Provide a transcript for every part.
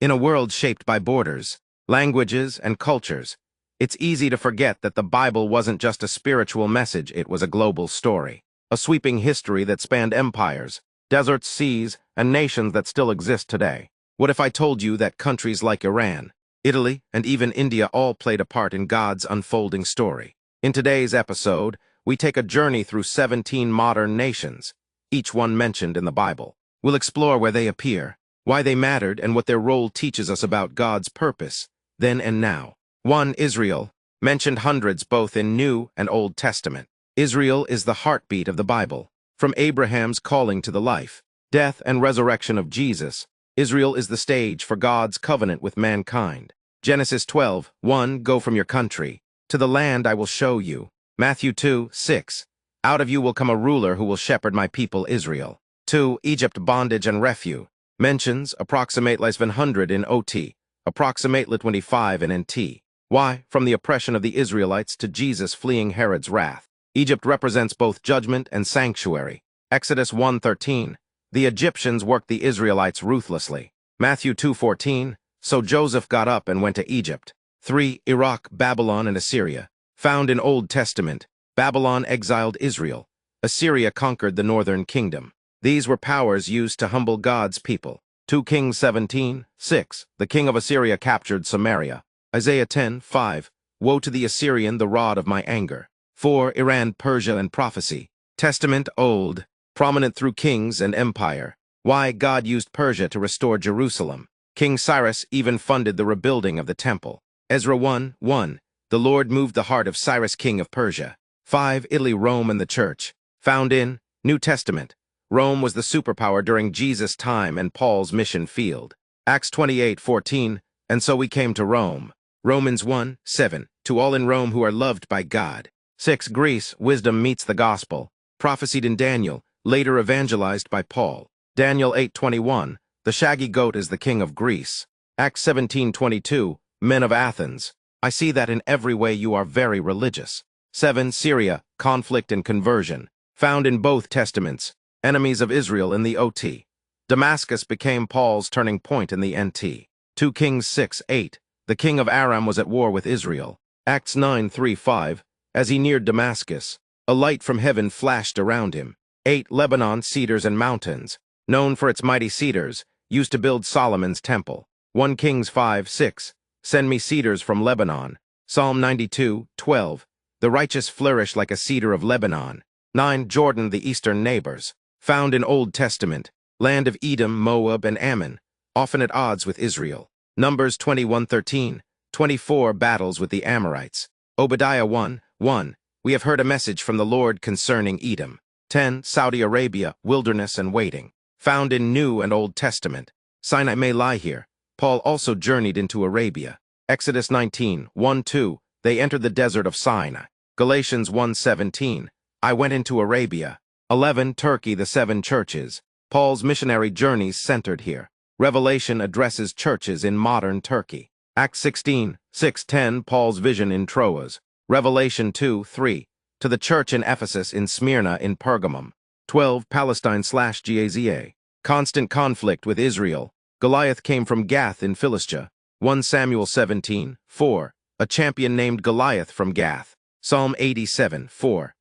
In a world shaped by borders, languages, and cultures, it's easy to forget that the Bible wasn't just a spiritual message, it was a global story. A sweeping history that spanned empires, deserts, seas, and nations that still exist today. What if I told you that countries like Iran, Italy, and even India all played a part in God's unfolding story? In today's episode, we take a journey through 17 modern nations, each one mentioned in the Bible. We'll explore where they appear, why they mattered, and what their role teaches us about God's purpose, then and now. 1. Israel, mentioned hundreds both in New and Old Testament. Israel is the heartbeat of the Bible. From Abraham's calling to the life, death, and resurrection of Jesus, Israel is the stage for God's covenant with mankind. Genesis 12:1, Go from your country, to the land I will show you. Matthew 2:6, Out of you will come a ruler who will shepherd my people Israel. 2. Egypt, bondage and refuge. Mentions approximate 100 in OT, approximate 25 in NT. Why? From the oppression of the Israelites to Jesus fleeing Herod's wrath. Egypt represents both judgment and sanctuary. Exodus 1:13, The Egyptians worked the Israelites ruthlessly. Matthew 2:14, So Joseph got up and went to Egypt. 3. Iraq, Babylon, and Assyria. Found in Old Testament, Babylon exiled Israel. Assyria conquered the northern kingdom. These were powers used to humble God's people. 2 Kings 17:6, The king of Assyria captured Samaria. Isaiah 10:5, Woe to the Assyrian, the rod of my anger. 4. Iran, Persia, and prophecy. Testament Old, prominent through kings and empire. Why? God used Persia to restore Jerusalem. King Cyrus even funded the rebuilding of the temple. Ezra 1:1, The Lord moved the heart of Cyrus, king of Persia. 5. Italy, Rome, and the Church. Found in New Testament. Rome was the superpower during Jesus' time and Paul's mission field. Acts 28:14, And so we came to Rome. Romans 1:7, To all in Rome who are loved by God. 6. Greece, wisdom meets the gospel. Prophesied in Daniel, later evangelized by Paul. Daniel 8:21, The shaggy goat is the king of Greece. Acts 17:22, Men of Athens, I see that in every way you are very religious. 7. Syria, conflict and conversion. Found in both testaments, enemies of Israel in the OT. Damascus became Paul's turning point in the NT. 2 Kings 6:8, The king of Aram was at war with Israel. Acts 9:3-5, As he neared Damascus, a light from heaven flashed around him. 8. Lebanon, cedars and mountains. Known for its mighty cedars, used to build Solomon's temple. 1 Kings 5:6, Send me cedars from Lebanon. Psalm 92:12, The righteous flourish like a cedar of Lebanon. 9. Jordan, the eastern neighbors. Found in Old Testament, land of Edom, Moab, and Ammon, often at odds with Israel. Numbers 21:13, 24 battles with the Amorites. Obadiah 1:1, We have heard a message from the Lord concerning Edom. 10. Saudi Arabia, wilderness and waiting. Found in New and Old Testament. Sinai may lie here. Paul also journeyed into Arabia. Exodus 19:1-2, They entered the desert of Sinai. Galatians 1:17, I went into Arabia. 11. Turkey, the seven churches. Paul's missionary journeys centered here. Revelation addresses churches in modern Turkey. Acts 16:6-10, Paul's vision in Troas. Revelation 2:3, to the church in Ephesus, in Smyrna, in Pergamum. 12. Palestine/Gaza. Constant conflict with Israel. Goliath came from Gath in Philistia. 1 Samuel 17:4, a champion named Goliath from Gath. Psalm 87:4,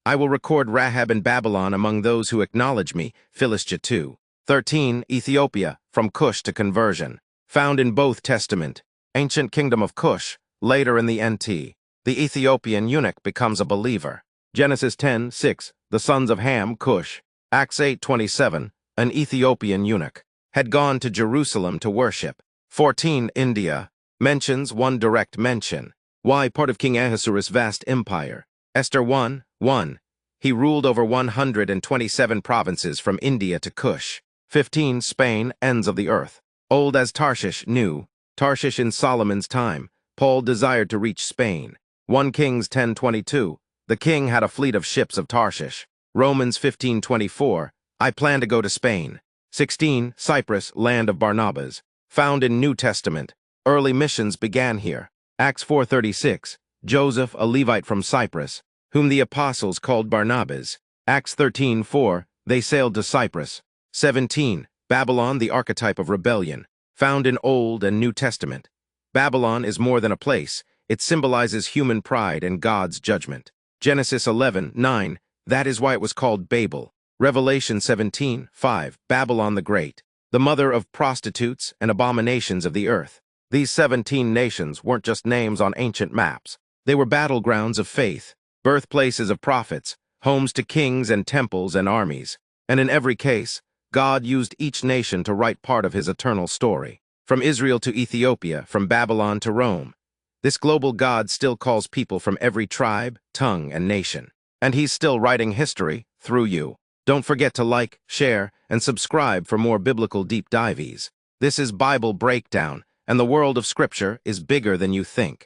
I will record Rahab in Babylon among those who acknowledge me. Philistia 2. 13. Ethiopia, from Cush to conversion. Found in both Testament. Ancient kingdom of Cush, later in the NT. The Ethiopian eunuch becomes a believer. Genesis 10:6, the sons of Ham, Cush. Acts 8:27, an Ethiopian eunuch had gone to Jerusalem to worship. 14. India, mentions one direct mention. Why? Part of King Ahasuerus' vast empire. Esther 1:1, he ruled over 127 provinces from India to Cush. 15. Spain, ends of the earth. Old as Tarshish, new. Tarshish in Solomon's time. Paul desired to reach Spain. 1 Kings 10:22, the king had a fleet of ships of Tarshish. Romans 15:24, I plan to go to Spain. 16. Cyprus, land of Barnabas. Found in New Testament. Early missions began here. Acts 4:36, Joseph, a Levite from Cyprus, whom the apostles called Barnabas. Acts 13:4, they sailed to Cyprus. 17. Babylon, the archetype of rebellion. found in Old and New Testament. Babylon is more than a place. It symbolizes human pride and God's judgment. Genesis 11:9, that is why it was called Babel. Revelation 17:5, Babylon the Great, the mother of prostitutes and abominations of the earth. These 17 nations weren't just names on ancient maps. They were battlegrounds of faith, birthplaces of prophets, homes to kings and temples and armies. And in every case, God used each nation to write part of his eternal story. From Israel to Ethiopia, from Babylon to Rome. This global God still calls people from every tribe, tongue, and nation. And he's still writing history through you. Don't forget to like, share, and subscribe for more biblical deep dives. This is Bible Breakdown, and the world of Scripture is bigger than you think.